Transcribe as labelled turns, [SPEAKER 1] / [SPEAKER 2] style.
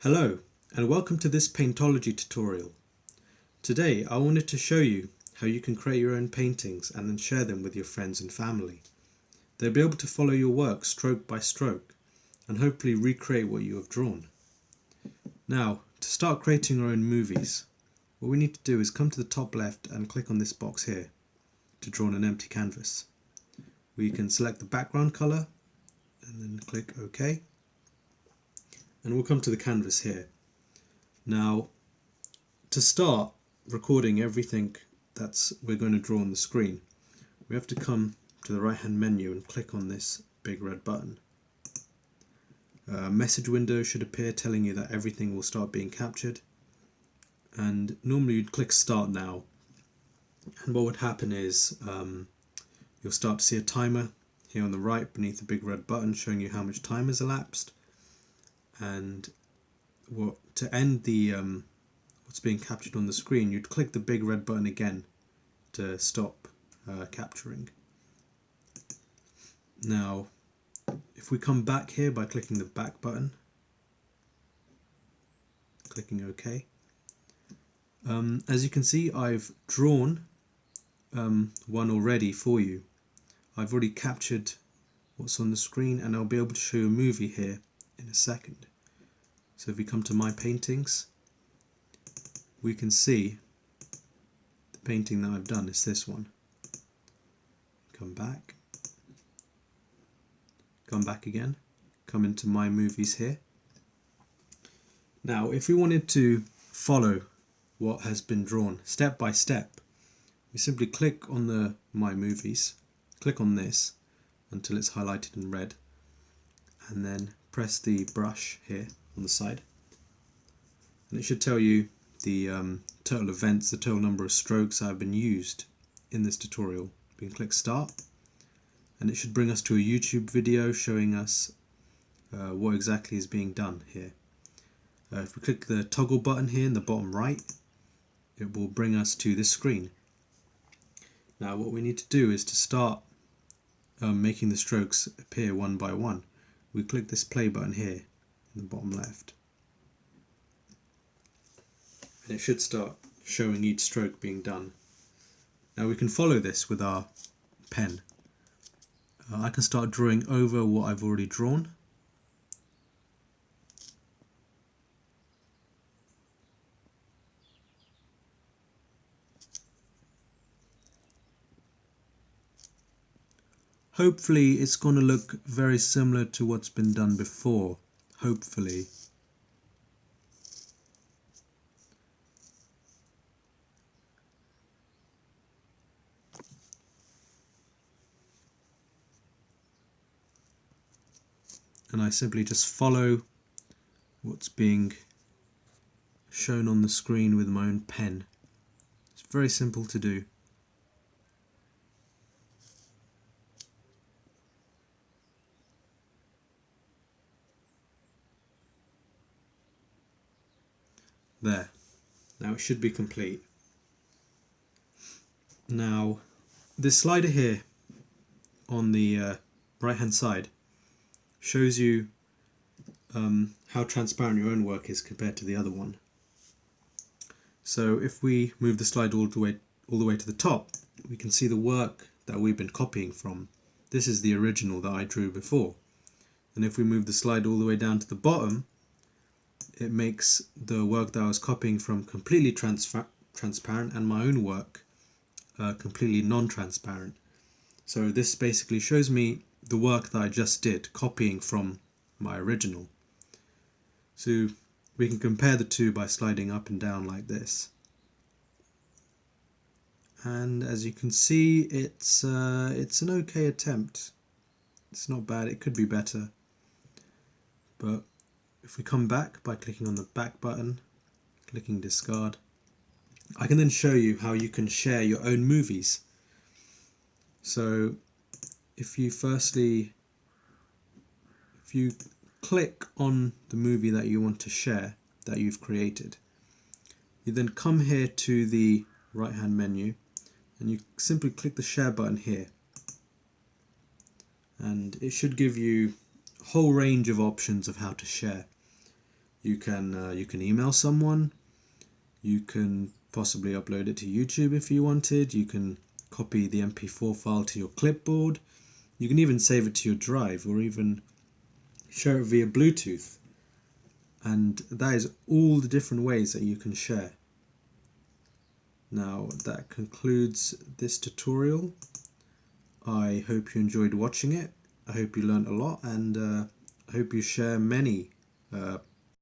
[SPEAKER 1] Hello and welcome to this Paintology tutorial. Today I wanted to show you how you can create your own paintings and then share them with your friends and family. They'll be able to follow your work stroke by stroke and hopefully recreate what you have drawn. Now, to start creating our own movies, what we need to do is come to the top left and click on this box here to draw on an empty canvas. We can select the background colour and then click OK. And we'll come to the canvas here. Now, to start recording everything we're going to draw on the screen, we have to come to the right hand menu and click on this big red button. A message window should appear telling you that everything will start being captured, and normally you'd click start now, and what would happen is you'll start to see a timer here on the right beneath the big red button showing you how much time has elapsed. And to end the what's being captured on the screen, you'd click the big red button again to stop capturing. Now, if we come back here by clicking the back button, clicking OK, as you can see, I've drawn one already for you. I've already captured what's on the screen, and I'll be able to show you a movie here in a second. So if we come to my paintings, we can see the painting that I've done is this one. Come back again, come into my movies here. Now if we wanted to follow what has been drawn step by step, we simply click on the my movies, click on this until it's highlighted in red, and then press the brush here on the side, and it should tell you the total events, the total number of strokes that have been used in this tutorial. We can click start, and it should bring us to a YouTube video showing us what exactly is being done here. If we click the toggle button here in the bottom right, it will bring us to this screen. Now what we need to do is to start making the strokes appear one by one. We click this play button here in the bottom left, and it should start showing each stroke being done. Now we can follow this with our pen. I can start drawing over what I've already drawn. Hopefully it's going to look very similar to what's been done before, hopefully. And I simply just follow what's being shown on the screen with my own pen. It's very simple to do. There. Now it should be complete. Now this slider here on the right hand side shows you how transparent your own work is compared to the other one. So if we move the slide all the way to the top, we can see the work that we've been copying from. This is the original that I drew before. And if we move the slide all the way down to the bottom, it makes the work that I was copying from completely transparent, and my own work completely non-transparent. So this basically shows me the work that I just did, copying from my original. So we can compare the two by sliding up and down like this. And as you can see, it's an okay attempt. It's not bad, it could be better. But if we come back by clicking on the back button, clicking discard, I can then show you how you can share your own movies. So if you click on the movie that you want to share, that you've created, you then come here to the right hand menu and you simply click the share button here, and it should give you a whole range of options of how to share. You can email someone. You can possibly upload it to YouTube if you wanted. You can copy the MP4 file to your clipboard. You can even save it to your drive or even share it via Bluetooth. And that is all the different ways that you can share. Now that concludes this tutorial. I hope you enjoyed watching it. I hope you learned a lot, and I hope you share many